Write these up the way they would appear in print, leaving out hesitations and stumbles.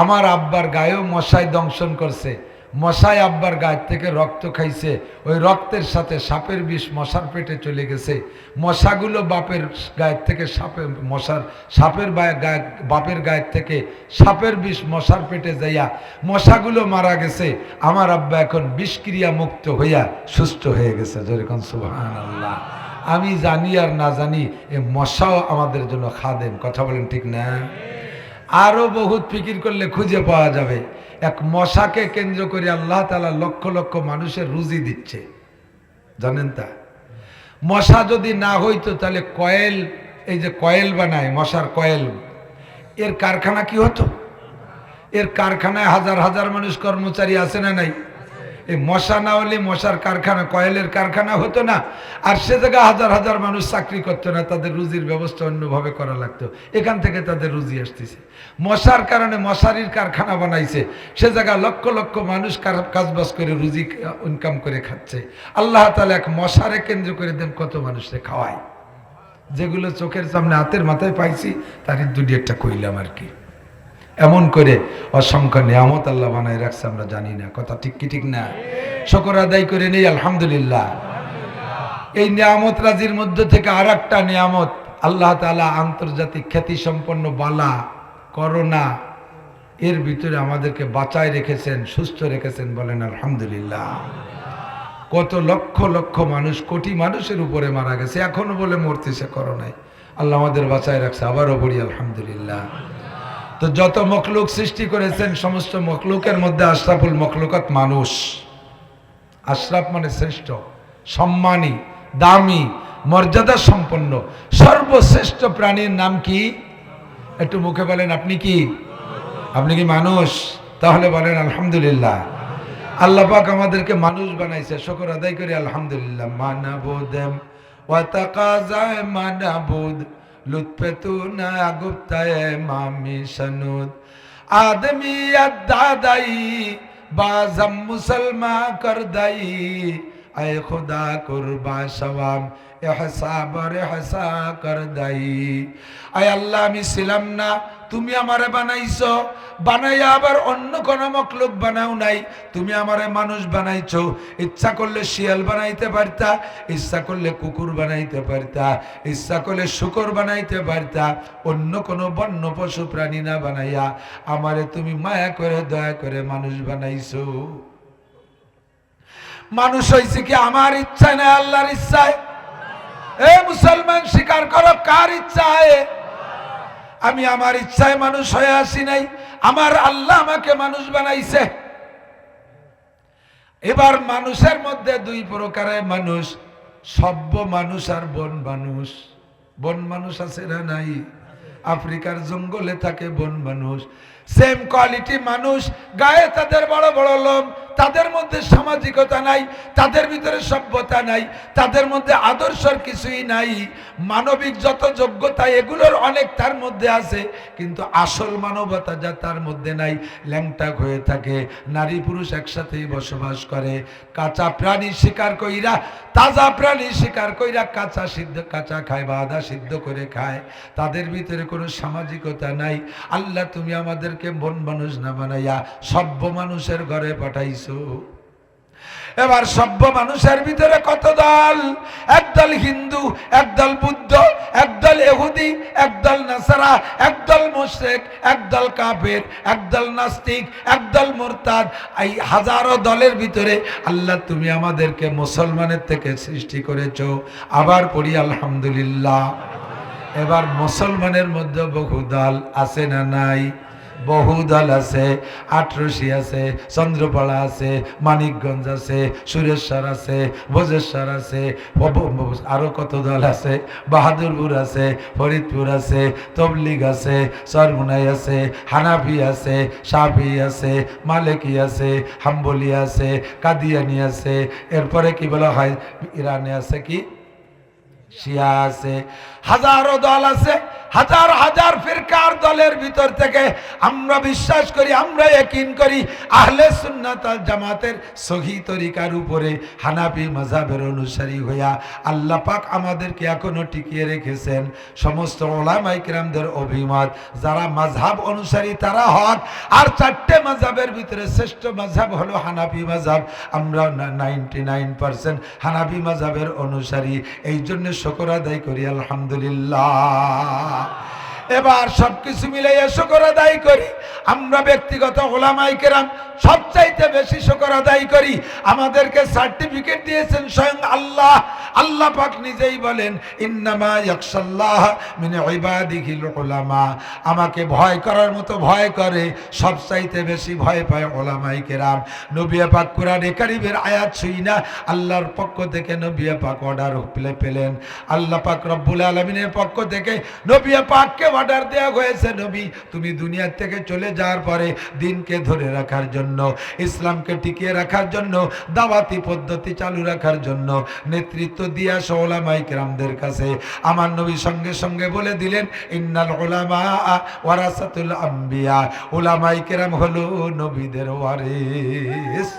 আমার আব্বার গায়েও মশায় দংশন করছে, মশায় আব্বার গায়ের থেকে রক্ত খাইছে, ওই রক্তের সাথে সাপের বিষ মশার পেটে চলে গেছে। মশাগুলো বাপের গায়ের থেকে সাপের বাপের গায়ের থেকে সাপের বিষ মশার পেটে যাইয়া মশাগুলো মারা গেছে। আমার আব্বা এখন বিষক্রিয়া মুক্ত হইয়া সুস্থ হয়ে গেছে। যেরকম সুবহানাল্লাহ। আমি জানি আর না জানি এ মশাও আমাদের জন্য খাদেম। কথা বলেন ঠিক না? আরো বহুত ফিকির করলে খুঁজে পাওয়া যাবে। এক মশাকে কেন্দ্র করে আল্লাহ তাআলা লক্ষ লক্ষ মানুষের রুজি দিচ্ছে, জানেন তা? মশা যদি না হইতো তাহলে কয়েল, এই যে কয়েল বানায় মশার কয়েল, এর কারখানা কি হতো? এর কারখানায় হাজার হাজার মানুষ কর্মচারী আছে না নাই? এই মশা না হলে মশার কারখানা, কয়েলের কারখানা হতো না, আর সে জায়গায় হাজার হাজার মানুষ চাকরি করতো না, তাদের রুজির ব্যবস্থা অন্যভাবে করা লাগতো। এখান থেকে তাদের রুজি আসতেছে। মশার কারণে মশারির কারখানা বানাইছে, সে জায়গায় লক্ষ লক্ষ মানুষ কাজবাজ করে রুজি ইনকাম করে খাচ্ছে। আল্লাহ তাআলা এক মশারে কেন্দ্র করে দেন কত মানুষকে খাওয়ায়। যেগুলো চোখের সামনে হাতের মাথায় পাইছি তারই দুটি একটা কইলাম আর কি। এমন করে অসংখ্য নিয়ামত আল্লাহ বানায় রাখছে, আমরা জানি না। কথা ঠিক কি ঠিক না? শুকর আদায় করে নেই আলহামদুলিল্লাহ। এই নিয়ামত রাজির মধ্যে থেকে আর একটা নিয়ামত আল্লাহ তাআলা আন্তর্জাতিক খ্যাতি সম্পন্ন বালা করোনা, এর ভিতরে আমাদেরকে বাঁচায় রেখেছেন, সুস্থ রেখেছেন। বলেন আলহামদুলিল্লাহ। কত লক্ষ লক্ষ মানুষ, কোটি মানুষের উপরে মারা গেছে, এখনো বলে মরতেছে করোনায়। আল্লাহ আমাদের বাঁচায় রাখছে, আবারও বলি আলহামদুলিল্লাহ। তো যত মখলুক সৃষ্টি করেছেন, সমস্ত মখলুকের মধ্যে আশরাফুল মখলুকাত মানুষ। আশরাফ মানে শ্রেষ্ঠ, সম্মানী, দামি, মর্যাদা সম্পন্ন, সর্বশ্রেষ্ঠ প্রাণীর নাম কি? একটু মুখে বলেন, আপনি কি? আপনি কি মানুষ? তাহলে বলেন আলহামদুলিল্লাহ। আল্লাহ পাক আমাদেরকে মানুষ বানাইছে, শুকর আদায় করি আলহামদুলিল্লাহ। মানাবুদেম ওয়া তাকাজায় মানাবুদ লুৎফে তু না গুপ্তায়ে মামি সনুদ আদমিয়ত দাদাই বাজম মুসলমা কর দাই আয় খুদা কুরবা সওয়াম ইহসাব রেহসা কর দাই। আয় আল্লাহ, আমি ছিলাম না, তুমি আমারে বানাইছো, বানাইয়া আবার অন্য কোন মখলুক বানাও নাই, তুমি আমারে মানুষ বানাইছো। ইচ্ছা করলে শিয়াল বানাইতে পারতা, ইচ্ছা করলে কুকুর বানাইতে পারতা, ইচ্ছা করলে শুকর বানাইতে পারতা, অন্য কোন বন্য পশু প্রাণী না বানাইয়া আমারে তুমি মায়া করে দয়া করে মানুষ বানাইছো। মানুষ হয়েছে কি আমার ইচ্ছায় না আল্লাহর ইচ্ছায়? এ মুসলমান, স্বীকার করো কার ইচ্ছায়? আমি আমার ইচ্ছায় মানুষ হয়ে আসি নাই, আমার আল্লাহ আমাকে মানুষ বানাইছে। এবার মানুষের মধ্যে দুই প্রকারের মানুষ, সভ্য মানুষ আর বন মানুষ। বন মানুষ আছে না নাই? আফ্রিকার জঙ্গলে থাকে বন মানুষ। সেম কোয়ালিটি মানুষ, গায়ে তাদের বড় বড় লোম, তাদের মধ্যে সামাজিকতা নাই, তাদের ভিতরে সভ্যতা নাই, তাদের মধ্যে আদর্শের কিছুই নাই। মানবিক যত যোগ্যতা এগুলোর অনেক তার মধ্যে আছে, কিন্তু আসল মানবতা যা তার মধ্যে নাই। ল্যাংটা হয়ে থাকে, নারী পুরুষ একসাথেই বসবাস করে, কাঁচা প্রাণী শিকার কইরা, তাজা প্রাণী শিকার কইরা কাঁচা খায় বা আদা সিদ্ধ করে খায়। তাদের ভিতরে কোনো সামাজিকতা নাই। আল্লাহ তুমি আমাদেরকে বন মানুষ না বানাইয়া সভ্য মানুষের ঘরে পাঠাইছো। এবার সভ্য মানুষের ভিতরে কত দল? একদল হিন্দু, একদল বুদ্ধ, একদল ইহুদি, একদল নাসারা, একদল মুশরিক, একদল কাফের, একদল নাস্তিক, একদল মুরতাদ। এই হাজারো দলের ভিতরে আল্লাহ তুমি আমাদেরকে মুসলমানের থেকে সৃষ্টি করেছো। আবার পড়ি আলহামদুলিল্লাহ। এবার মুসলমানের মধ্যে বহু দল আছে না নাই? বহু দল আছে। আটরশি আছে, চন্দ্রপাড়া আছে, মানিকগঞ্জ আছে, সুরেশ্বর আছে, ভোজেশ্বর আছে, আরো কত দল আছে, বাহাদুরপুর আছে, ফরিদপুর আছে, তবলিগ আছে, সরমুনাই আছে, হানাফি আছে, শাফি আছে, মালিকি আছে, হাম্বলি আছে, কাদিয়ানি আছে, এরপরে কি বলা হয় ইরানে আছে কি শিয়া আছে। হাজারো দল আছে, হাজার হাজার ফিরকার দলের ভিতর থেকে আমরা বিশ্বাস করি, আমরা ইয়াকিন করি আহলে সুন্নাত ওয়াল জামাতের সহি তরিকার উপরে হানাফি মাযহাবের অনুসারী হইয়া আল্লাহ পাক আমাদেরকে এখনো টিকিয়ে রেখেছেন। সমস্ত উলামায়ে কিরামদের অভিমত, যারা মাযহাব অনুসারী তারা হক। আর চারটে মাযহাবের ভিতরে শ্রেষ্ঠ মাযহাব হলো হানাফি মাযহাব। আমরা 99% হানাফি মাযহাবের অনুসারী, এই জন্য শুকর আদায় করি আলহামদুলিল্লাহ। এবার সবকিছু মিলাইয়া শুকর আদায় করি। আমরা ব্যক্তিগত উলামায়ে কেরাম সবচাইতে বেশি শুকর আদায় করি। আমাদেরকে সার্টিফিকেট দিয়েছেন স্বয়ং আল্লাহ। আল্লাহ পাক নিজেই বলেন ইন্নামা ইয়াখশাল্লাহ মিন ইবাদিহিল উলামা। আমাকে ভয় করার মতো ভয় করে, সবচাইতে বেশি ভয় পায় উলামায়ে কেরাম। নবী পাক কোরআনে কারীমের আয়াত শুই না, আল্লাহর পক্ষ থেকে নবী পাক অর্ডার পেলেন। আল্লাহ পাক রব্বুল আলামিনের পক্ষ থেকে নবী পাককে অর্ডার দেওয়া হয়েছে, নবী তুমি দুনিয়া থেকে চলে যাওয়ার পরে দিনকে ধরে রাখার জন্য, ইসলামকে টিকিয়ে রাখার জন্য, দাওয়াতি পদ্ধতি চালু রাখার জন্য নেতৃত্ব দিয়ে আসো উলামায়ে কেরামদের কাছে। আমার নবী সঙ্গে সঙ্গে বলে দিলেন ইন্নাল উলামা ওয়ারাসাতুল আম্বিয়া। উলামায়ে কেরাম হলো নবীদের ওয়ারিস।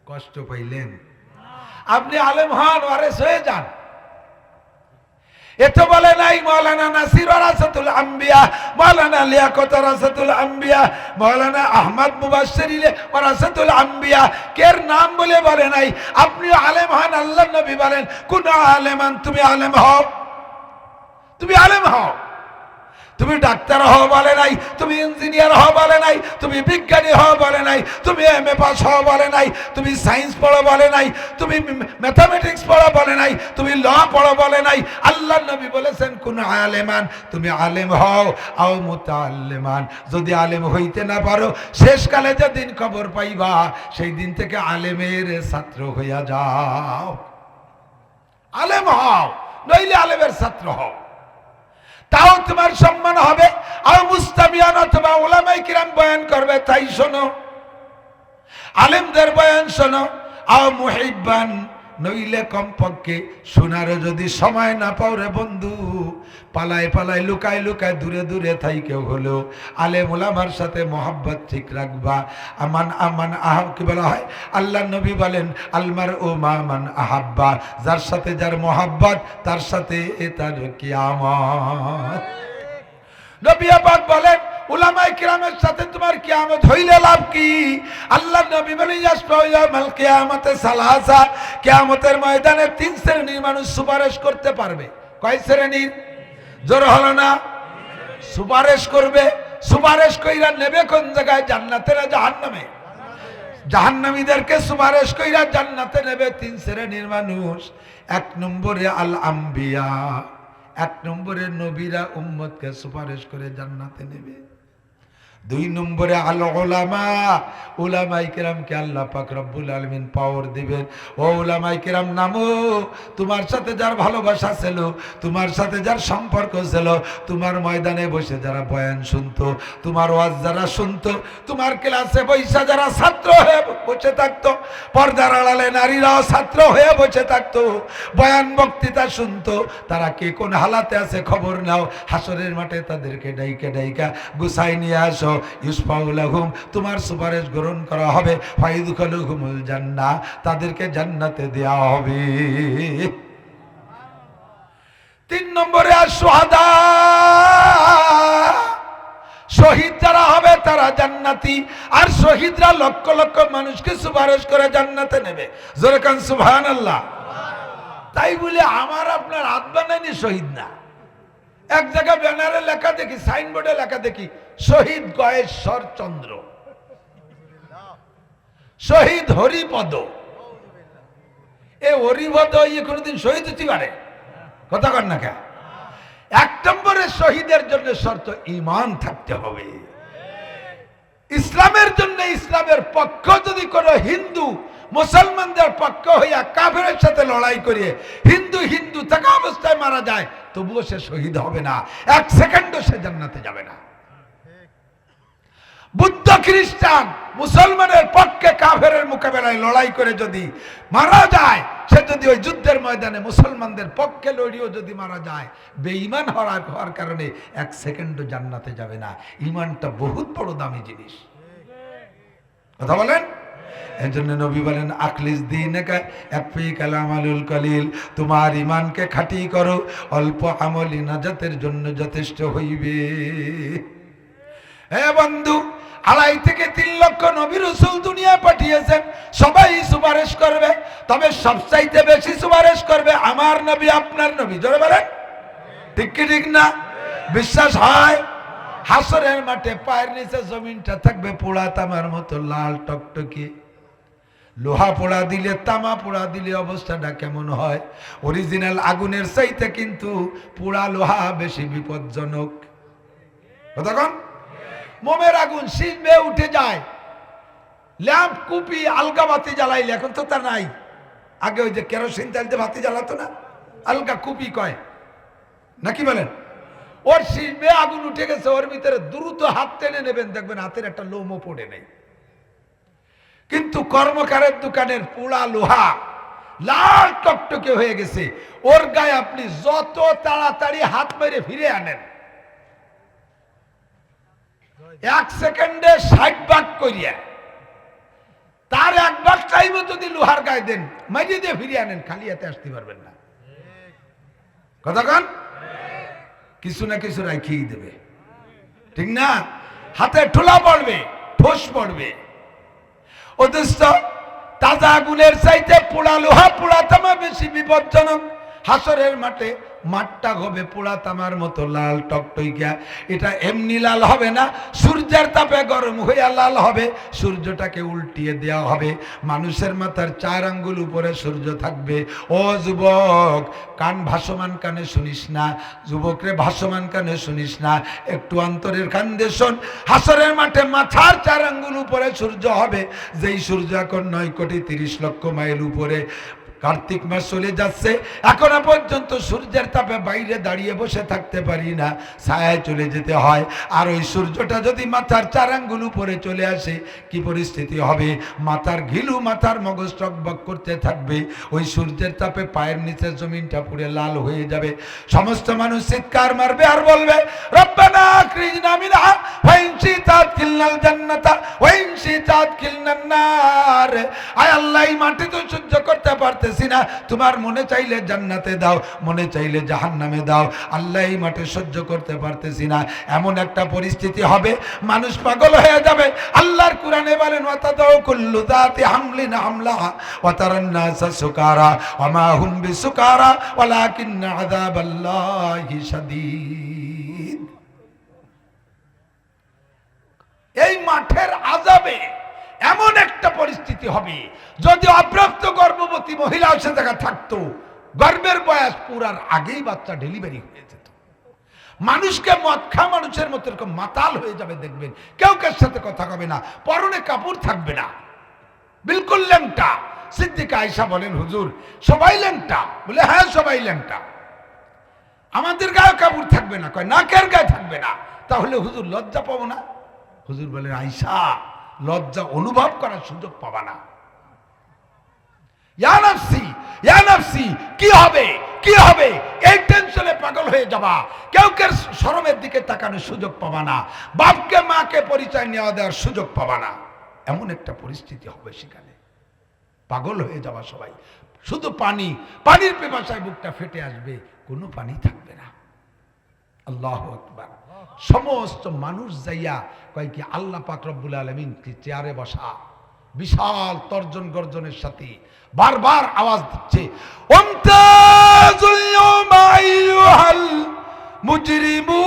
কষ্ট পাইলেন? আপনি আলেম হন, ওয়ারিস হয়ে যান। এত বলে নাই মাওলানা নাসির ওয়ারাসাতুল আম্বিয়া, মাওলানা লিয়াকত ওয়ারাসাতুল আম্বিয়া, মাওলানা আহমদ মুবাশশির ওয়ারাসাতুল আম্বিয়া। কের নাম বলে বলে নাই। আপনি আলেম হন, আল্লাহর নবী বলেন কোন আলেমান, তুমি আলেম হও, তুমি আলেম হও। তুমি ডাক্তার হও বলে নাই, তুমি ইঞ্জিনিয়ার হও বলে নাই, তুমি বিজ্ঞানী হও বলে নাই, তুমি এমএ পাস হও বলে নাই, তুমি সায়েন্স পড়ো বলে নাই, তুমি ম্যাথামেটিক্স পড়ো বলে নাই, তুমি ল পড়ো বলে নাই। আল্লাহর নবী বলেছেন কোন আলেমান, তুমি আলেম হও আও মুতাআল্লিমান। যদি আলেম হইতে না পারো, শেষকালে যেদিন খবর পাইবা সেই দিন থেকে আলেমের ছাত্র হইয়া যাও। আলেম হও, নইলে আলেমের ছাত্র হও, তাও তোমার সম্মান হবে। আর মুস্তামিয়ান অথবা উলামায়ে কিরাম বয়ান করবে, তাই শোনো, আলেমদের বয়ান শোনো। আও মুহিব্বান, নইলে কমপক্ষে শোনারও যদি সময় না পাও রে বন্ধু, পালায় পালায় লুকায় লুকায় দূরে দূরে থাইকেও হলো আলেম উলামার সাথে মহব্বত ঠিক রাখবা। আমান কি বলা হয়, আল্লাহ নবী বলেন আলমার ও মান আহাব্বা, যার সাথে যার মহব্বত তার সাথে তার কিয়ামত। নবী পাক বলেন উলামায়ে কিরামের সাথে তোমার কিয়ামত হইলে লাভ কি? আল্লাহ নবী বলেন ইয়াসফাউ ইয়াউমাল কিয়ামাতে সালাসা, কিয়ামতের ময়দানে তিন শ্রেণীর মানুষ সুপারিশ করতে পারবে। কয় শ্রেণীর? জোর হলো না? সুপারিশ করবে। সুপারিশ কইরা নেবে কোন জায়গায়? জান্নাতে না জাহান্নামে? জাহান্নামীদেরকে সুপারিশ কইরা জান্নাতে নেবে তিন শ্রেণীর মানুষ। এক নম্বরে আল আম্বিয়া, এক নম্বরে নবীরা উম্মতকে সুপারিশ করে জান্নাতে নেবে। দুই নম্বরে আল উলামা, উলামায়ে কেরামকে আল্লাহ পাক রব্বুল আলামিন পাওয়ার দিবেন। ও উলামায়ে কেরাম নামো, তোমার সাথে যার ভালোবাসা ছিল, তোমার সাথে যার সম্পর্ক ছিল, তোমার ময়দানে বসে যারা বয়ান শুনতো, তোমার ওয়াজ যারা শুনতো, তোমার ক্লাসে বৈশা যারা ছাত্র হয়ে বসে থাকতো, পর্দার আড়ালে নারীরাও ছাত্র হয়ে বসে থাকতো, বয়ান বক্তৃতা শুনতো, তারা কে কোন হালাতে আছে খবর নাও। হাসরের মাঠে তাদেরকে ডাইকা ডাইকা গুছাই নিয়ে আসো। ইউসফাউলাহুম, তোমার সুপারিশ গ্রহণ করা হবে। ফাইদুখালুহুমুল জান্নাহ, তাদেরকে জান্নাতে দেওয়া হবে। তিন নম্বরে আশ-শুহাদা, শহীদ যারা হবে তারা জান্নাতি। আর শহীদরা লক্ষ লক্ষ মানুষকে সুপারিশ করে জান্নাতে নেবে। জোরে কান সুবহানাল্লাহ। তাই বলে আমার আপনার হাত বানায়নি শহীদ না। এক জায়গায় ব্যানারে লেখা দেখি, সাইনবোর্ডে লেখা দেখি শহীদ গয়েশ্বর চন্দ্র, শহীদ হরিপদ। এ হরিপদ ইয়ে কোনদিন শহীদ হতে পারে? কথা কর না কে? এক নম্বরের শহীদের জন্য শর্ত ঈমান থাকতে হবে। ইসলামের জন্য, ইসলামের পক্ষ যদি কোনো হিন্দু মুসলমানদের পক্ষ হইয়া কাফেরের সাথে লড়াই করিয়ে হিন্দু হিন্দু থাকা অবস্থায় মারা যায়, তবুও সে শহীদ হবে না, এক সেকেন্ডও সে জান্নাতে যাবে না। বুদ্ধ খ্রিস্টান মুসলমানের পক্ষে কাফেরের মোকাবেলায় লড়াই করে যদি মারা যায়, সে যদি ওই যুদ্ধের ময়দানে মুসলমানদের পক্ষে লড়িয়েও যদি মারা যায়, বেঈমান হওয়ার কারণে 1 সেকেন্ডও জান্নাতে যাবে না। ঈমানটা বহুত বড় দামি জিনিস, কথা বলেন। এই জন্য নবী বলেন আখলিস দীনকা ইয়াকফিকাল আমালুল কলিল, তোমার ঈমানকে খাঁটি করো, অল্প আমলই নাজাতের জন্য যথেষ্ট হইবে। হে বন্ধু, 2.5 থেকে 3 লক্ষ নবী রাসূল দুনিয়ায় পাঠিয়েছেন, সবাই সুপারিশ করবে, তবে সবচাইতে বেশি সুপারিশ করবে আমার নবী, আপনার নবী। জোরে বলেন ঠিক কি ঠিক না? বিশ্বাস হয়? হাসরের মাঠে পায়ের নিচে জমিনটা থাকবে পোড়া তামার মতো লাল টকটকে। লোহা পোড়া দিলে, তামা পোড়া দিলে অবস্থাটা কেমন হয়? অরিজিনাল আগুনের চাইতে কিন্তু পোড়া লোহা বেশি বিপজ্জনক। কতক্ষণ মোমের আগুন শীষবে উঠে যায়, ল্যাম্প কুপি আলগা বাতি জ্বালাইলে, এখন তো তা নাই। আগে ওই যে কেরোসিন তেলতে বাতি জ্বালাতো না, আলগা কুপি কয় নাকি বলেন? ওর শীষবে আগুন উঠে গেছে, ওর ভিতরে দ্রুত হাত টেনে নেবেন, দেখবেন হাতের একটা লোমও পড়ে নেই। কিন্তু কর্মকারের দোকানের পোড়া লোহা লাল টকটকে হয়ে গেছে, ওর গায়ে আপনি যত তাড়াতাড়ি হাত মেরে ফিরে আনেন, 1 সেকেন্ডে 60 ভাগ করিয়া, তার 1 ভাগ টাইমও যদি লোহার গায়ে দেন, মাইরে দিয়ে ফিরে আনেন, খালি হাতে আসতে পারবেন না। কতক্ষণ কিছু না কিছু রাখিয়েই দেবে, ঠিক না? হাতে ঠোলা পড়বে, ঠোস পড়বে। অথচ তাজা আগুনের চাইতে পোড়া লোহা, পোড়া তামা বেশি বিপজ্জনক। হাসরের মাঠে মাঠটা হবে পোড়া তামার মতো লাল টকটইকা। এটা এমনি লাল হবে না, সূর্যের তাপে গরম হইয়া লাল হবে। সূর্যটাকে উল্টিয়ে দেওয়া হবে, মানুষের মাথার 4 আঙ্গুল উপরে সূর্য থাকবে। ও যুবক, কান ভাসমান কানে শুনিস না, যুবকরে ভাসমান কানে শুনিস না, একটু অন্তরের কান দিয়ে শোন। হাসরের মাঠে মাথার 4 আঙ্গুল উপরে সূর্য হবে, যেই সূর্য এখন 9,30,00,000 মাইল উপরে। কার্তিক মাস চলে যাচ্ছে, এখনো পর্যন্ত সূর্যের তাপে বাইরে দাঁড়িয়ে বসে থাকতে পারি না, ছায়ায় চলে যেতে হয়। আর ওই সূর্যটা যদি মাথার 4 আঙ্গুল উপরে চলে আসে, কি পরিস্থিতি হবে? মাথার ঘিলু, মাথার মগজ টকবক করতে থাকবে। ওই সূর্যের তাপে পায়ের নিচে জমিনটা পুরো লাল হয়ে যাবে। সমস্ত মানুষ চিৎকার মারবে আর বলবে রব্বানা আখরিজনা মিনহা ওয়া ইন শি'তা আদখিলনাল জান্নাতা ওয়া ইন শি'তা আদখিলনান নার। আয় আল্লাহ, এই মাটি তো সহ্য করতে পারতেছি না, তোমার মনে চাইলে জান্নাতে দাও, মনে চাইলে জাহান্নামে দাও। আল্লাহ, এই মাটি সহ্য করতে পারতেছি না। এমন একটা পরিস্থিতি হবে, মানুষ পাগল হয়ে যাবে। আল্লাহর কোরআনে বলেন ওয়াতাদাউ কুল্লু যাতি হামলিন হামলাহা ওয়া তারান নাসা সুকারা ওয়া মা হুম বিসুকারা ওয়ালাকিন্না আযাবাল্লাহি শাদীদ। এই মাঠের আযাবে এমন একটা পরিস্থিতি হবে, যদি অপ্রাপ্ত গর্ভবতী মহিলা সে জায়গা থাকতো, গর্ভের বয়স পুরার আগেই বাচ্চা ডেলিভারি হয়ে যেত। মানুষকে মদ খা মানুষের মতো এরকম মাতাল হয়ে যাবে, দেখবেন কেউ কার সাথে কথা হবে না, পরনে কাপড় থাকবে না, বিলকুল ল্যাংটা। সিদ্দিকা আয়েশা বলেন হুজুর সবাই ল্যাংটা? বলে হ্যাঁ সবাই ল্যাংটা। আমাদের গায়ে কাপড় থাকবে না? কয় নাকের গায়ে থাকবে না। তাহলে হুজুর লজ্জা পাবো না? হুজুর বলেন আয়েশা, লজ্জা অনুভব করার সুযোগ পাবা না। ইয়া নাফসি, ইয়া নাফসি, কি হবে কি হবে, এই টেনশনে পাগল হয়ে যাবা। কেউ কেউ শরমের দিকে তাকানোর সুযোগ পাবা না, বাপকে মাকে পরিচয় নেওয়া দেওয়ার সুযোগ পাবা না। এমন একটা পরিস্থিতি হবে, সেখানে পাগল হয়ে যাবা সবাই। শুধু পানি, পানির পিপাসায় বুকটা ফেটে আসবে, কোনো পানি থাকবে না। আল্লাহু আকবার। সমস্ত মানুষ যাইয়া কয় কি আল্লাহ পাক রব্বুল আলামিন কি চেয়ারে বসা, বিশাল তর্জন গর্জনের সাথে বারবার আওয়াজ দিচ্ছে ওমতাজুল ইয়াওমা আইয়ুহাল মুজরিমুন।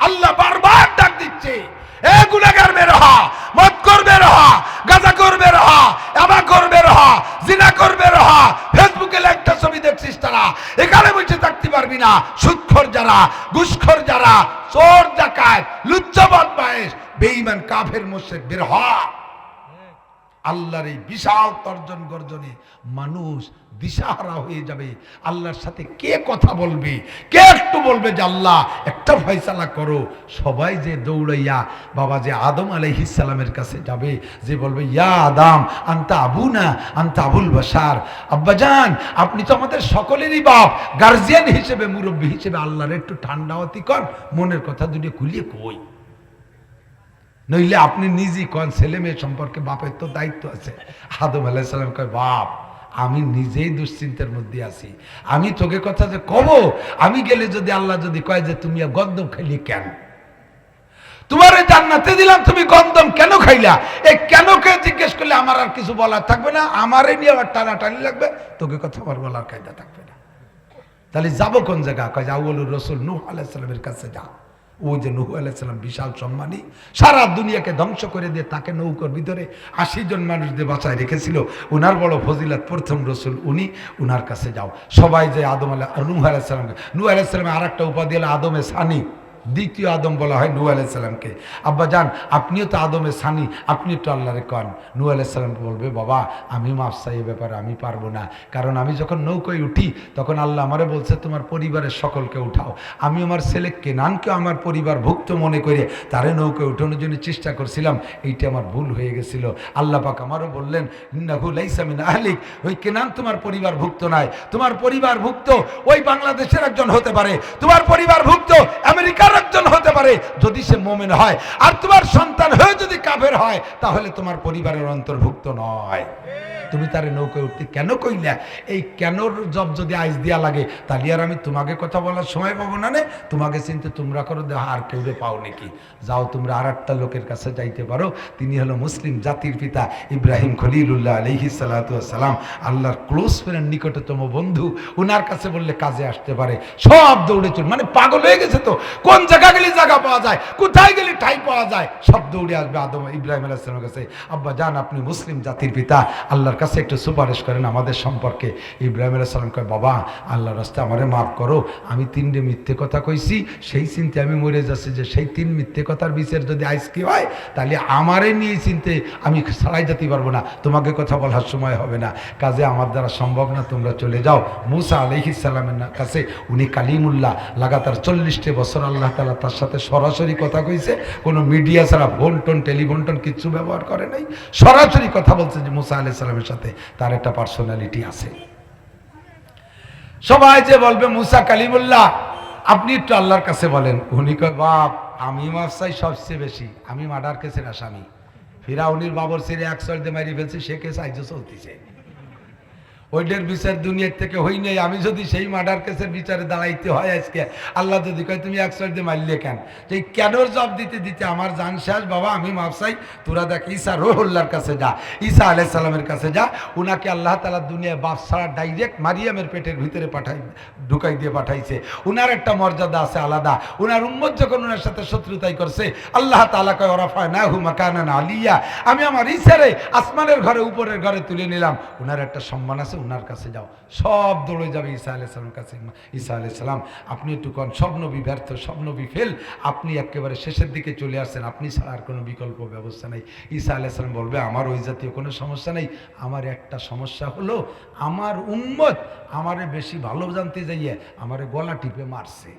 আল্লাহ বারবার ডাক দিচ্ছে, এ গুনাহগার বের হ, মদ করবে রহ, গাঁজা করবে রহ, ইয়াবা করবে রহ, জিনা করবে রহ। ফেসবুকে একটা ছবি দেখছিস, তারা এখানে বসে থাকতে পারবি না। সুদখোর যারা, ঘুষখোর যারা, চোর ডাকাত, লুচ্চা বদমাইশ, বেঈমান, কাফের, মুশরিক, বের হ। আল্লাহর এই বিশাল তর্জন গর্জনে মানুষ দিশাহারা হয়ে যাবে। আল্লাহর সাথে কে কথা বলবে, কে একটু বলবে যে আল্লাহ একটা ফয়সালা করো। সবাই যে দৌড়াইয়া বাবা যে আদম আলাইহিস সালামের কাছে যাবে, যে বলবে ইয়া আদম আনতা আবুনা আনতা আবুল বাশার, আব্বাজান আপনি তো আমাদের সকলেরই বাপ, গার্জিয়ান হিসেবে মুরব্বী হিসেবে আল্লাহর একটু ঠান্ডা অতি কর, মনের কথা দুটো খুলিয়ে কই। নইলে আপনি নিজেই কোন ছেলে মেয়ে সম্পর্কে বাপের তো দায়িত্ব আছে। আদম আলাইহিস সালাম কয় বাপ আমি নিজেই দুশ্চিন্তার মধ্যে আছি, আমি তোকে কথা যে কব, আমি গেলে যদি আল্লাহ যদি কয় যে তুমি গন্ধম খাইলি কেন, তোমার জান্নাতে দিলাম তুমি গন্ধম কেন খাইলা, এই কেন কে জিজ্ঞেস করলে আমার আর কিছু বলার থাকবে না, আমারে নিয়ে আবার টানাটানি লাগবে, তোকে কথা আমার বলার কায়দা থাকবে না। তাহলে যাবো কোন জায়গা? কয় আউয়ালুর রাসূল নূহ আলাইহিস সালামের কাছে যা। ওই যে নূহ আলাইহিস সালাম বিশাল সম্মানী, সারা দুনিয়াকে ধ্বংস করে দিয়ে তাকে নৌকার ভিতরে ৮০ জন মানুষ দিয়ে বাঁচায় রেখেছিল। উনার বড় ফজিলত, প্রথম রসুল উনি, উনার কাছে যাও। সবাই যে আদম নূহ আলাইহিস সালামকে, নূহ আলাইহিস সালামের আর একটা উপাধি হলো আদমে সানি, দ্বিতীয় আদম বলা হয় নূহ আলাইহিস সালামকে। আব্বা জান আপনিও তো আদমের সানি, আপনি তো আল্লাহরে কন। নূহ আলাইহিস সালাম বলবে বাবা আমি মাফ চাই, এ ব্যাপারে আমি পারবো না, কারণ আমি যখন নৌকায় উঠি তখন আল্লাহ আমারে বলছে তোমার পরিবারের সকলকে উঠাও। আমি আমার ছেলে কেনানকে আমার পরিবার ভুক্ত মনে করে তারে নৌকায় উঠানোর জন্য চেষ্টা করছিলাম, এইটা আমার ভুল হয়ে গেছিল। আল্লাহ পাক আমারও বললেন ইন্নাহু লাইসা মিন আহলিক, ওই কেনান তোমার পরিবার ভুক্ত নয়, তোমার পরিবার ভুক্ত ওই বাংলাদেশের একজন হতে পারে, তোমার পরিবার ভুক্ত আমেরিকার একজন হতে পারে যদি সে মুমিন হয়, আর তোমার সন্তান হয়ে যদি কাফের হয় তাহলে তোমার পরিবারের অন্তর্ভুক্ত নয়। তুমি তারে নৌকায় উঠতে কেন কইলা? এই কেনর জব যদি আইস দিয়া লাগে তাহলে আর আমি তোমাকে কথা বলার সময় পাবো না, তোমাকে চিন্তা তোমরা করো, দেহ আর কেউ পাও নাকি? যাও তোমরা আর একটা লোকের কাছে যাইতে পারো, তিনি হলো মুসলিম জাতির পিতা ইব্রাহিম খলিলুল্লাহ আলাইহিস সালাতু ওয়াস সালাম, আল্লাহর ক্লোজ ফ্রেন্ড, নিকটতম বন্ধু। উনার কাছে বললে কাজে আসতে পারে। সব দৌড়ে চল, মানে পাগল হয়ে গেছে তো, কোন জায়গা গেলে জায়গা পাওয়া যায়, কোথায় গেলে ঠাই পাওয়া যায়, সব দৌড়ে আসবে আদম ইব্রাহিম আলাইহিস সালামের কাছে। আব্বা জান আপনি মুসলিম জাতির পিতা, আল্লাহর কাছে একটু সুপারিশ করেন আমাদের সম্পর্কে। ইব্রাহিম আলাইহিস সালাম কয় বাবা আল্লাহর রাস্তায় আমারে মাফ করো, আমি 3টে মিথ্যে কথা কইছি, সেই চিন্তে আমি মরে যাচ্ছি, যে সেই 3 মিথ্যে কথার বিচার যদি আইস কি হয় তাহলে আমারে নিয়ে চিনতে আমি ছাড়াই যেতে পারবো না, তোমাকে কথা বলার সময় হবে না, কাজে আমার দ্বারা সম্ভব না, তোমরা চলে যাও। মূসা আলাইহিস সালামের কাছে উনি কালিমুল্লাহ, লাগাতার 40 বছর আল্লাহ তাআলা তার সাথে সরাসরি কথা কইছে, কোনো মিডিয়া ছাড়া ফোন টোন টেলিফোন টোন কিচ্ছু ব্যবহার করে নাই, সরাসরি কথা বলছে যে মূসা আলাইহিস সালামের সাথে তার একটা পার্সোনালিটি আছে। সবাই যে বলবে মূসা কালিমুল্লাহ আপনি একটু আল্লাহর কাছে বলেন। উনি কয় বাপ আমি মাফ চাই সবচেয়ে বেশি, আমি মার্ডার কেসের আসামি, ফিরাউনির বাবর ছেড়ে 100 দিয়ে মারি ফেলছি, সে কেস আইজও চলতেছে, ওইটার বিচার দুনিয়ার থেকে হই নাই। আমি যদি সেই মার্ডার কেসের বিচারে দাঁড়াইতে হয় আজকে, আল্লাহ যদি কয় তুমি 100 দিয়ে মারলে কেন, সেই কেনর জব দিতে দিতে আমার জান শেষ, বাবা আমি মাফ চাই। তোরা দেখ ঈসা রুহুল্লাহর কাছে যা, ঈসা আলাইহিস সালামের কাছে যা, উনাকে আল্লাহ তাআলা দুনিয়ায় বাপ ছাড়া ডাইরেক্ট মারিয়ামের পেটের ভিতরে ঢুকাই দিয়ে পাঠাইছে। উনার একটা মর্যাদা আছে আলাদা, উনার উম্মত যখন উনার সাথে শত্রুতাই করছে আল্লাহ তাআলা কয় ওয়ারাফানাহু মাকানান আলিয়া, আমি আমার ঈসারে আসমানের ঘরে উপরের ঘরে তুলে নিলাম, উনার একটা সম্মান আছে, উনার কাছে যাও। সব দৌড়ে যাবে ঈসা আলাইহিস সালামের কাছে। ঈসা আলাইহিস সালাম আপনি একটু কোন, সব নবী ব্যর্থ, সব নবী ফেল, আপনি একেবারে শেষের দিকে চলে আসছেন, আপনি ছাড়া আর কোনো বিকল্প ব্যবস্থা নেই। ঈসা আলাইহিস সালাম বলবে আমার ওই জাতীয় কোনো সমস্যা নেই, আমার একটা সমস্যা হলো আমার উম্মত আমারে বেশি ভালো জানতে যাইয়ে আমারে গলা টিপে মারছে।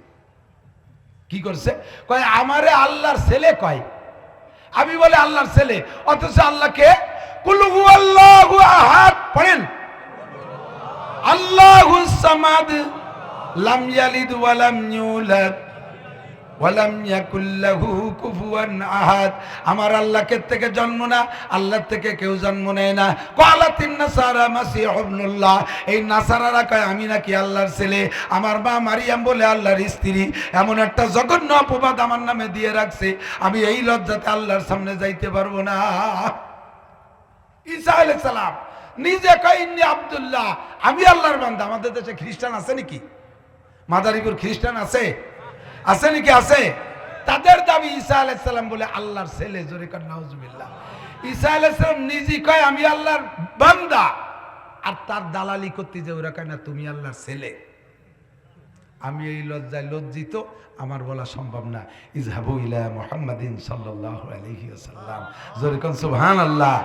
কি করছে? কয় আমারে আল্লাহর ছেলে কয়, আমি বলে আল্লাহর ছেলে, অথচ আল্লাহকে কুল হুয়াল্লাহু আহাদ পড়েন, আল্লাহুস সামাদ লাম ইয়ালিদ ওয়া লাম ইউলাদ ওয়া লাম ইয়াকুল লাহু কুফুয়ান আহাদ। আমার আল্লাহকে থেকে জন্ম না, আল্লাহ থেকে কেউ জন্ম নেয় না। ক্বালাতিন নাসারা মাসীহ ইবনুল্লাহ, এই নাসারারা কয় আমি নাকি আল্লাহর ছেলে, আমার মা মারিয়াম বলে আল্লাহর স্ত্রী, এমন একটা জঘন্য অপবাদ আমার নামে দিয়ে রাখছে, আমি এই লজ্জাতে আল্লাহর সামনে যাইতে পারবো না। ঈসা আলাইহিস সালাম নিজে কয় ইন্নী আব্দুল্লাহ, আমি আল্লাহর বান্দা। আমাদের দেশে খ্রিস্টান আছে নাকি? মাদারীপুর খ্রিস্টান আছে? আছে নাকি? আছে। তাদের দাবি ঈসা আলাইহিস সালাম বলে আল্লাহর ছেলে, জোরে কর নাউজুবিল্লাহ। ঈসা আলাইহিস সালাম নিজে কয় আমি আল্লাহর বান্দা, আর তার দালালি করতে যে ওরা কয় না তুমি আল্লাহর ছেলে। আমি এই লজ্জায় লজ্জিত, আমার বলা সম্ভব না। ইযহাবু ইলা মুহাম্মাদিন সাল্লাল্লাহু আলাইহি ওয়াসাল্লাম, জোরে কোন সুবহানাল্লাহ।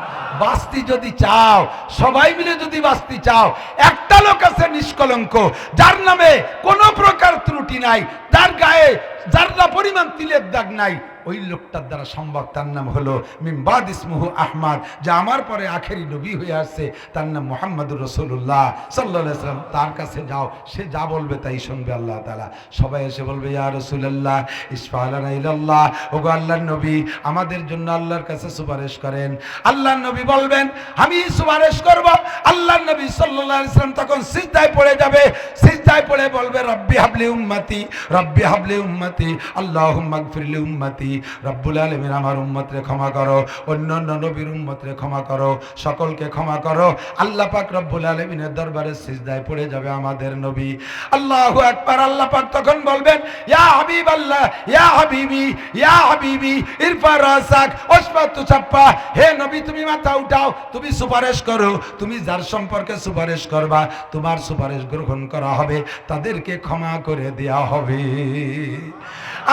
বাস্তি যদি চাও, সবাই মিলে যদি বাস্তি চাও, একটা লোক আছে নিষ্কলঙ্ক, যার নামে কোনো প্রকার ত্রুটি নাই, তার গায়ে যারা পরিমাণ তিলের দাগ নাই, ওই লোকটার দ্বারা সম্ভব। তার নাম হলো মিম্বাদ ইসমুহু আহমদ, যা আমার পরে আখেরি নবী হয়ে আসছে, তার নাম মুহাম্মদুর রাসূলুল্লাহ সাল্লাল্লাহু আলাইহি ওয়াসাল্লাম। তার কাছে যাও, সে যা বলবে তাই শুনবে আল্লাহ তাআলা। সবাই এসে বলবে ইয়া রাসূলুল্লাহ ইশফা লানা ইলাল্লাহ, ওগো আল্লাহর নবী আমাদের জন্য আল্লাহর কাছে সুপারিশ করেন। আল্লাহর নবী বলবেন আমি সুপারিশ করব। আল্লাহর নবী সাল্লাল্লাহু আলাইহি ওয়াসাল্লাম তখন সিজদায় পড়ে যাবে, সিজদায় পড়ে বলবে রব্বি হাবলি উম্মতি, রব্বি হাবলি উম্মতি, আল্লাহুম্মা গফিরলি উম্মতি। রব্বুল আলামিন আমার উম্মতরে ক্ষমা করো, অন্যান্য নবীর উম্মতরে ক্ষমা করো, সকলকে ক্ষমা করো। আল্লাহ পাক রব্বুল আলামিনের দরবারে সিজদায় পড়ে যাবে আমাদের নবী। আল্লাহু আকবার। আল্লাহ পাক তখন বলবেন ইয়া হাবিবাল্লাহ, ইয়া হাবিবি, ইয়া হাবিবি ইরফা রাসাক ওয়াশফা তুসাফা, হে নবী তুমি মাথা উঠাও, তুমি সুপারিশ করো। তুমি যার সম্পর্কে সুপারিশ করবা, তোমার সুপারিশ গ্রহণ করা হবে, তাদেরকে ক্ষমা করে দেয়া হবে।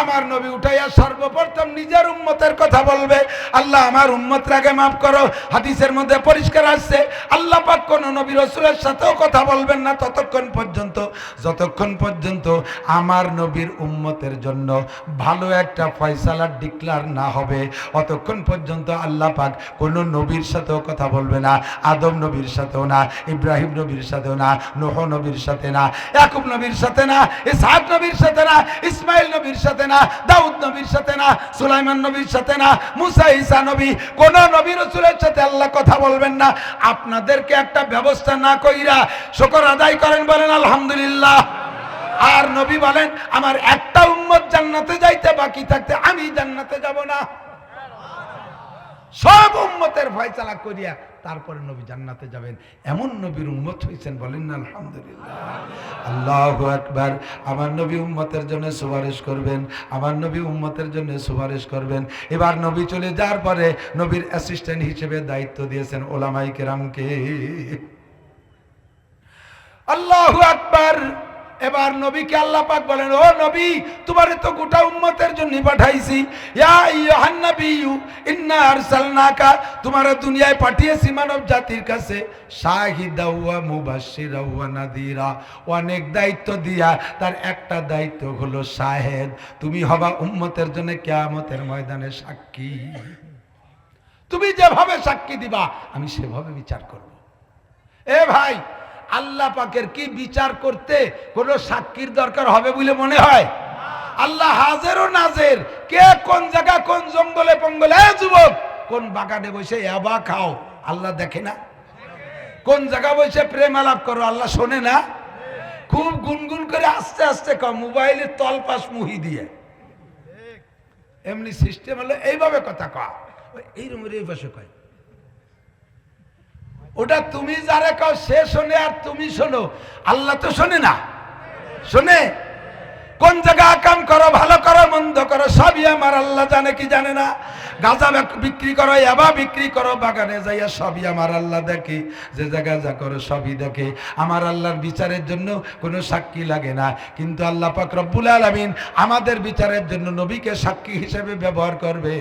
আমার নবী উঠাইয়া সর্বপ্রথম নিজের উম্মতের কথা বলবে, আল্লাহ আমার উম্মতকে আগে মাফ করো। হাদিসের মধ্যে পরিষ্কার আসছে আল্লাহ পাক কোন নবী রাসূলের সাথেও কথা বলবেন না ততক্ষণ পর্যন্ত, যতক্ষণ পর্যন্ত আমার নবীর উম্মতের জন্য ভালো একটা ফয়সালা ডিক্লার না হবে, অতক্ষণ পর্যন্ত আল্লাহ পাক কোন নবীর সাথেও কথা বলবে না। আদম নবীর সাথেও না, ইব্রাহিম নবীর সাথেও না, নূহ নবীর সাথে না, ইয়াকুব নবীর সাথে না, ইসহাক নবীর সাথে না, ইসমাইল নবীর সাথে না, দাউদ নবীর সাথে না, সুলাইমান নবীর সাথে না, মুসা ঈসা নবী, কোন নবী রাসূলের সাথে আল্লাহ কথা বলবেন না। আপনাদেরকে একটা ব্যবস্থা না কইরা শুকর আদায় করেন, বলেন আলহামদুলিল্লাহ। আর নবী বলেন আমার একটা উম্মত জান্নাতে যাইতে বাকি থাকতে আমি জান্নাতে যাব না। সব উম্মতের ফয়সালা করিয়া তারপরে নবী জান্নাতে যাবেন, এমন নবীর উম্মত হয়েছেন, বলেন না আলহামদুলিল্লাহ। আল্লাহু আকবার। আমার নবী উম্মতের জন্য সুপারিশ করবেন, আমার নবী উম্মতের জন্য সুপারিশ করবেন। এবার নবী চলে যাওয়ার পরে নবীর অ্যাসিস্ট্যান্ট হিসেবে দায়িত্ব দিয়েছেন ওলামায়ে কেরামকে। আল্লাহু আকবার। এবার নবীকে আল্লাহ পাক বলেন ও নবী তোমারে তো গোটা উম্মতের জন্য পাঠাইছি, ইয়া আইয়ুহান নাবিয়্যু ইন্না আরসালনাকা, তোমারে দুনিয়ায় পাঠিয়েছি মানব জাতির কাছে শাহিদাও ওয়া মুবাশশিরাও ওয়া নাযীরা। অনেক দায়িত্ব দিয়া তার একটা দায়িত্ব হলো শাহেদ, তুমি হবা উম্মতের জন্য কিয়ামতের ময়দানে সাক্ষী। তুমি যেভাবে সাক্ষী দিবা আমি সেভাবে বিচার করব। এ ভাই, আল্লাহ পাকের কি বিচার করতে কোনো সাক্ষীর দরকার হবে বলে মনে হয়? আল্লাহ হাজের ও নাজের, কে কোন জায়গা কোন জঙ্গলে পঙ্গলে, যুবক কোন বাগানে বসে ইয়াবা খাও আল্লাহ দেখে না? কোন জায়গা বসে প্রেম আলাপ করো আল্লাহ শোনে না? খুব গুনগুন করে আস্তে আস্তে খাও মোবাইলের তলপাশ মুহি দিয়ে, এমনি সিস্টেম হলো এইভাবে কথা কয়, এই রুমের এই পাশে কয়। ওটা তুমি যারে কও সে শোনে আর তুমি শোনো, আল্লাহ তো শোনে না। শোনে? কোন জায়গা কাম করো, ভালো করো, মন্দ করো, সবই আমার আল্লাহ জানে কি জানে না? গাঁজা বিক্রি করো, ইয়াবা বিক্রি করো, বাগানে যাইয়া সবই আমার আল্লাহ দেখে। যে জায়গা যা করো সবই দেখে। আমার আল্লাহর বিচারের জন্য কোনো সাক্ষী লাগে না, কিন্তু আল্লাহ পাক রব্বুল আলামিন আমাদের বিচারের জন্য নবীকে সাক্ষী হিসেবে ব্যবহার করবে,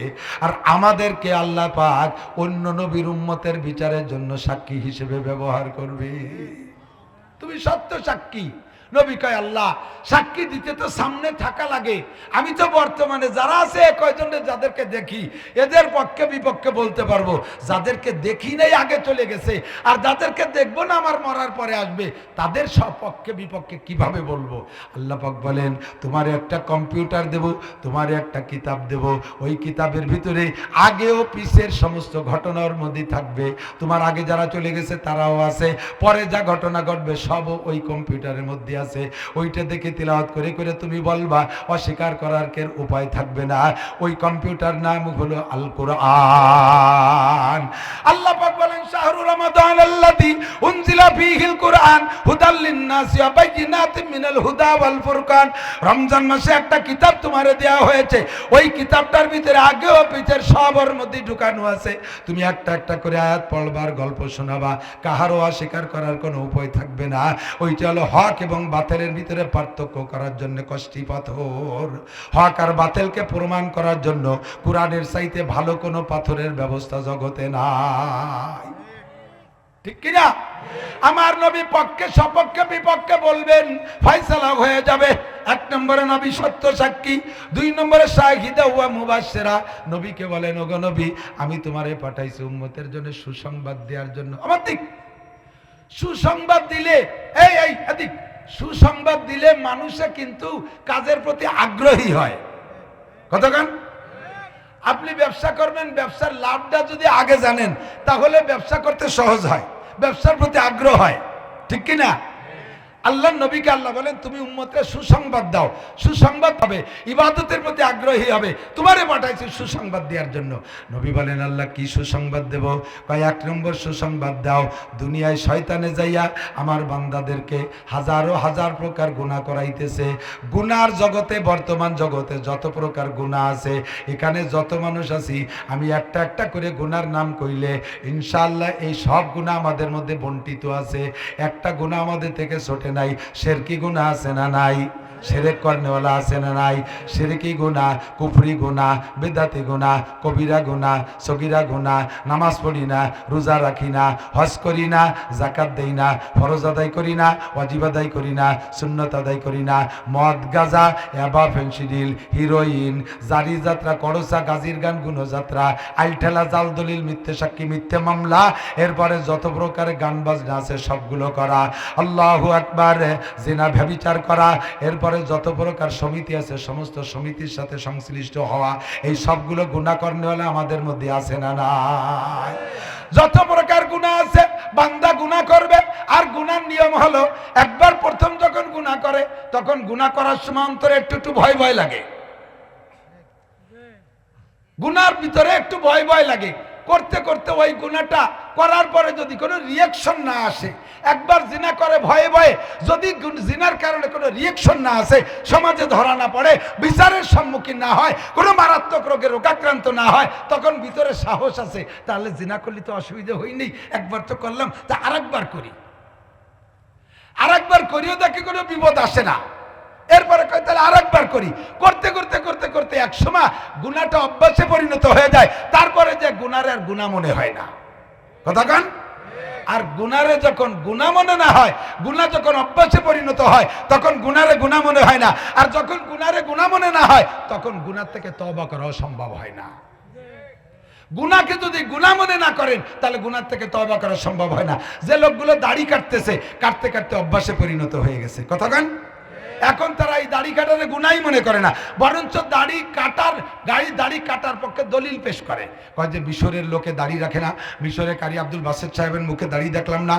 আর আমাদেরকে আল্লাহ পাক অন্য নবীর উম্মতের বিচারের জন্য সাক্ষী হিসেবে ব্যবহার করবে। তুমি সত্য সাক্ষী। নবী কয় আল্লাহ সাক্ষী দিতে তো সামনে থাকা লাগে, আমি তো বর্তমানে যারা আছে কয়জনের যাদেরকে দেখি এদের পক্ষে বিপক্ষে বলতে পারবো, যাদেরকে দেখি নাই আগে চলে গেছে আর যাদেরকে দেখবো না আমার মরার পরে আসবে তাদের সব পক্ষে বিপক্ষে কিভাবে বলবো? আল্লাহ পাক বলেন তোমার একটা কম্পিউটার দেব, তোমার একটা কিতাব দেব, ওই কিতাবের ভিতরে আগেও পিছের সমস্ত ঘটনার মধ্যে থাকবে, তোমার আগে যারা চলে গেছে তারাও আছে, পরে যা ঘটনা ঘটবে সবও ওই কম্পিউটারের মধ্যে আছে। ওইটা দেখে তিলাওয়াত করে করে তুমি বলবা, অস্বীকার করার কের উপায় থাকবে না। ওই কম্পিউটার নাম হলো আল কোরআন। আল্লাহ পাক বলেন শাহরু রমাদান আল্লাযী উনজিলা ফীহিল কোরআন হুদাল লিন-নাসি ওয়া বাইয়িনাতিন মিনাল হুদা ওয়াল ফুরকান। রমজান মাসে একটা কিতাব তোমারে দেয়া হয়েছে, ওই কিতাবটার ভিতরে আগে ও পিছের সবার মধ্যে ঢুকানো আছে। তুমি একটা একটা করে আয়াত পড়বার, গল্প শোনাবা, কাহারও অস্বীকার করার কোনো উপায় থাকবে না। ওইটা হলো হক এবং বাতিলের ভিতরে পার্থক্য করার জন্য কষ্টি পাথর, হক আর বাতিলকে প্রমাণ করার জন্য কোরআনের চাইতে ভালো কোনো পাথরের ব্যবস্থা জগতে নাই। ঠিক কিনা? আমার নবী পক্ষে সপক্ষে বিপক্ষে বলবেন, ফয়সালা হয়ে যাবে। এক নম্বরে নবী সত্য সাক্ষী, দুই নম্বরে শাহিদা ওয়া মুবাশশিরা। নবীকে বলেন, ওগো নবী, আমি তোমারে পাঠাইছি উম্মতের জন্য সুসংবাদ দেওয়ার জন্য। আমার দিক সুসংবাদ দিলে এদিক সুসংবাদ দিলে মানুষে কিন্তু কাজের প্রতি আগ্রহী হয়। কতক্ষণ আপনি ব্যবসা করবেন, ব্যবসার লাভটা যদি আগে জানেন তাহলে ব্যবসা করতে সহজ হয়, ব্যবসার প্রতি আগ্রহ হয়। ঠিক কিনা? আল্লাহ নবীকে আল্লাহ বলেন, তুমি উম্মতকে সুসংবাদ দাও, সুসংবাদ হবে, ইবাদতের প্রতি আগ্রহী হবে। তোমারে পাঠাইছি সুসংবাদ দেওয়ার জন্য। নবী বলেন, আল্লাহ কি সুসংবাদ দেব? কয়, এক নম্বর সুসংবাদ দাও, দুনিয়ায় শয়তানে যাইয়া আমার বান্দাদেরকে হাজারো হাজার প্রকার গুনাহ করাইতেছে। গুনার জগতে, বর্তমান জগতে যত প্রকার গুনাহ আছে, এখানে যত মানুষ আছি, আমি একটা একটা করে গুনার নাম কইলে ইনশাআল্লাহ এই সব গুনাহ আমাদের মধ্যে বন্টিত আছে। একটা গুনাহ আমাদের থেকে ছোটে নাই। শিরকি গুনাহ আছে না নাই? শিরক করনেওয়ালা আছে না নাই? শিরকি গুনাহ, কুফরি গুনাহ, বিদআতি গুনাহ, কবিরা গুনাহ, সগীরা গুনাহ, নামাজ পড়ি না, রোজা রাখি না, হজ করি না, যাকাত দেই না, ফরজ আদায় করি না, ওয়াজিব আদায় করি না, সুন্নত আদায় করি না, মদ, গাঁজা, ইয়াবা, ফেনসিডিল, হিরোইন, জারি যাত্রা, করসা, গাজির গান, গুণযাত্রা, আইলঠেলা, জাল দলিল, মিথ্যে সাক্ষী, মিথ্যে মামলা, এরপরে যত প্রকারের গান বাজনা আছে সবগুলো করা, আল্লাহু আকবার, জিনা, ব্যভিচার করা, এরপরে যত প্রকার সমিতি আছে সমস্ত সমিতির সাথে সংশ্লিষ্ট হওয়া, এই সবগুলো গুনাহ করনেওয়ালা আমাদের মধ্যে আছে না নাই? যত প্রকার গুনাহ আছে বান্দা গুনাহ করবে। আর গুনার নিয়ম হলো, একবার প্রথম যখন গুনাহ করে তখন গুনাহ করার সময় অন্তরে একটু একটু ভয় ভয় লাগে। গুনার ভিতরে একটু ভয় ভয় লাগে। করতে করতে ওই গুনাহটা করার পরে যদি কোনো রিয়াকশন না আসে, একবার জিনা করে ভয়ে ভয়ে যদি জিনার কারণে কোনো রিয়াকশন না আসে, সমাজে ধরা না পড়ে, বিচারের সম্মুখীন না হয়, কোনো মারাত্মক রোগে রোগাক্রান্ত না হয়, তখন ভিতরে সাহস আছে, তাহলে জিনা করলে তো অসুবিধা হয়নি, একবার তো করলাম, তা আরেকবার করি, আরেকবার করিও দেখি কোনো বিপদ আসে না। এরপরে কয় তাহলে আরেকবার করি। করতে করতে করতে করতে এক সময় গুনাহটা অভ্যাসে পরিণত হয়ে যায়। তারপরে যে গুনারে আর গুনাহ মনে হয় না। কথা কান? আর গুনারে যখন গুনাহ মনে না হয়, গুনাহ যখন অভ্যাসে পরিণত হয়, তখন গুনারে গুনাহ মনে হয় না। আর যখন গুনারে গুনাহ মনে না হয়, তখন গুনাহ থেকে তওবা করাও সম্ভব হয় না। গুনাহকে যদি গুনাহ মনে না করেন, তাহলে গুনাহ থেকে তওবা করা সম্ভব হয় না। যে লোকগুলো দাড়ি কাটতেছে, কাটতে কাটতে অভ্যাসে পরিণত হয়ে গেছে। কথা কান? এখন তারা এই দাড়ি কাটারে গুনাহই মনে করে না, বরঞ্চ দাড়ি কাটার পক্ষে দলিল পেশ করে। কয় যে মিশরের লোকে দাড়ি রাখে না, মিশরে কারি আব্দুল বাসেত সাহেবের মুখে দাড়ি দেখলাম না,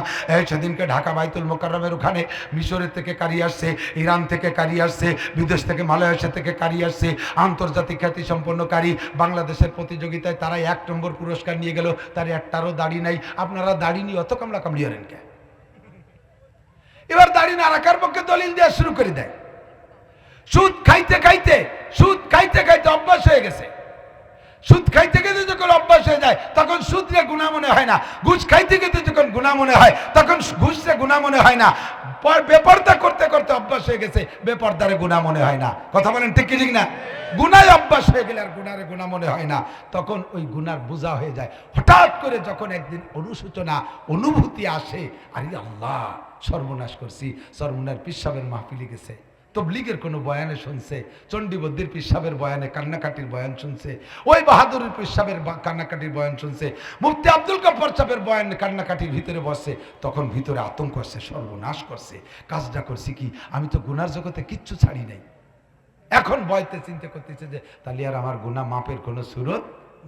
সেদিনকে ঢাকা বাইতুল মোকাররমের ওখানে মিশরের থেকে কারি আসছে, ইরান থেকে কারি আসছে, বিদেশ থেকে মালয়েশিয়া থেকে কারি আসছে, আন্তর্জাতিক খ্যাতি সম্পন্ন কারি। বাংলাদেশের প্রতিযোগিতায় তারা 1 নম্বর পুরস্কার নিয়ে গেল, তার একটারও দাড়ি নাই। আপনারা দাড়ি নিয়ে অত কামলা কামড়ি হলেন কে? এবার দাড়ি না রাখার পক্ষে দলিল দেওয়া শুরু করে দেয়। সুদ খাইতে খাইতে অভ্যাস হয়ে গেছে। সুদ খাইতে খাইতে যখন অভ্যাস হয়ে যায়, তখন সুদরে গুনাহ মনে হয় না। ঘুষ খাইতে খাইতে যখন গুনাহ মনে হয়, তখন ঘুষরে গুনাহ মনে হয় না। বেপরদা করতে করতে অভ্যাস হয়ে গেছে, বেপরদারে গুনাহ মনে হয় না। কথা বলেন ঠিক কি ঠিক না? গুনায় অভ্যাস হয়ে গেলে আর গুনারে গুনাহ মনে হয় না, তখন ওই গুনার বোঝা হয়ে যায়। হঠাৎ করে যখন একদিন অনুশোচনা অনুভূতি আসে, আরে আল্লাহ সর্বনাশ করছি, সর্বনাশ পিসাবের মাহফিলে গেছে, তবলিগের কোনো বয়ানে শুনছে, চণ্ডীবদ্দির পিসাবের বয়ানে কান্নাকাটির বয়ান শুনছে, ওই বাহাদুরের পিসাবের কান্নাকাটির বয়ান শুনছে, মুফতি আব্দুল গফফার সাহেবের বয়ান কান্নাকাটির ভিতরে বসছে, তখন ভিতরে আতঙ্ক আসছে, সর্বনাশ করছে, কাজটা করছি কি, আমি তো গুনার জগতে কিচ্ছু ছাড়ি নাই। এখন ভয়তে চিন্তা করতেছে যে তাহলে আর আমার গুনাহ মাপের কোনো সুরত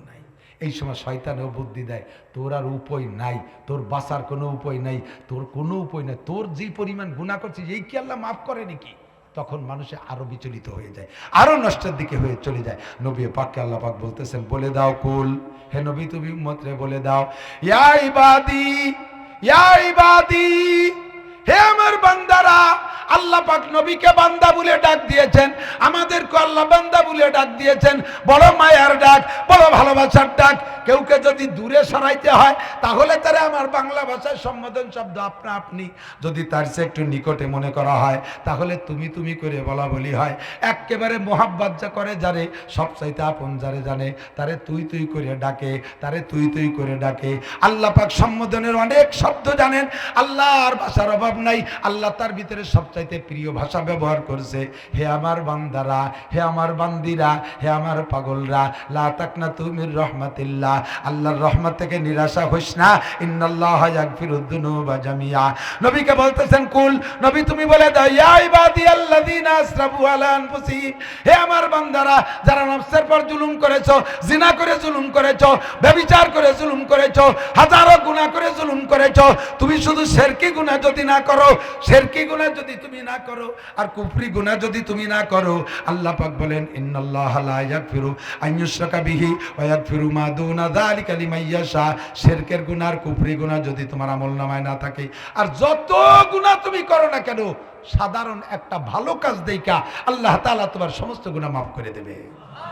নাই। এই সময় শয়তানও বুদ্ধি দেয়, তোর আর উপায় নাই, তোর বাঁচার কোনো উপায় নাই, তোর কোনো উপায় নাই, তোর যে পরিমাণ গুনাহ করছিস এই কি আল্লাহ মাফ করে নাকি? তখন মানুষে আরো বিচলিত হয়ে যায়, আরো নষ্টের দিকে হয়ে চলে যায়। নবী পাককে আল্লাহ পাক বলতেছেন, বলে দাও কুল, হে নবী তুমি উম্মতরে বলে দাও, ইয়া ইবাদি, ইয়া ইবাদি, হে আমার বান্দারা। আল্লাহ পাক নবীকে বান্দা বলে ডাক দিয়েছেন, আমাদেরকে আল্লাহ বান্দা বলে ডাক দিয়েছেন। বড় মায়ার ডাক, বড় ভালোবাসার ডাক। কেউকে যদি দূরে সরাইতে হয় তাহলে তারা আমার বাংলা ভাষায় সম্বোধন শব্দ আপনা আপনি, যদি তার চেয়ে একটু নিকটে মনে করা হয় তাহলে তুমি তুমি করে বলা বলি হয়। একেবারে মোহাব্বত যা করে যারে, সবচাইতে আপন যারে জানে তারে তুই তুই করে ডাকে, তারে তুই তুই করে ডাকে। আল্লাহ পাক সম্বোধনের অনেক শব্দ জানেন, আল্লাহর ভাষার অভাব নাই। আল্লাহ তার ভিতরে সবচাইতে প্রিয় ভাষা ব্যবহার করছে, হে আমার বান্দারা, হে আমার বান্দিরা, হে আমার পাগলরা, লা তাকনাতু মির রাহমাতিল্লাহ, আল্লাহর রহমত থেকে নিরাশা হইস না। ইন্নাল্লাহা ইয়াগফিরুদ যুনুবা জামিয়া। নবীকে বলতেছেন কুল, নবী তুমি বলে দাও, ইয়া ইবাদিয়াল্লাযিনা আসরাফু আলা আনফুসিহিম, হে আমার বান্দারা যারা নফসের পর জুলুম করেছো, জিনা করে জুলুম করেছো, ব্যভিচার করে জুলুম করেছো, হাজারো গুনাহ করে জুলুম করেছো, তুমি শুধু শিরকি গুনাহ যদি না করো, শিরকি গুনাহ যদি তুমি না করো, আর কুফরি গুনাহ যদি তুমি না করো, আল্লাহ পাক বলেন ইন্নাল্লাহা লা ইয়াগফিরু আন ইউশরাকা বিহি ওয়া ইয়াগফিরু মা দুনা যালিকা লিমান ইয়াশা। শিরকের গুনাহ আর কুফরি গুনাহ যদি তোমার আমলনামায় না থাকে, আর যত গুনাহ তুমি করো না কেন, সাধারণ একটা ভালো কাজ দেইকা আল্লাহ তাআলা তোমার সমস্ত গুনাহ মাফ করে দেবে।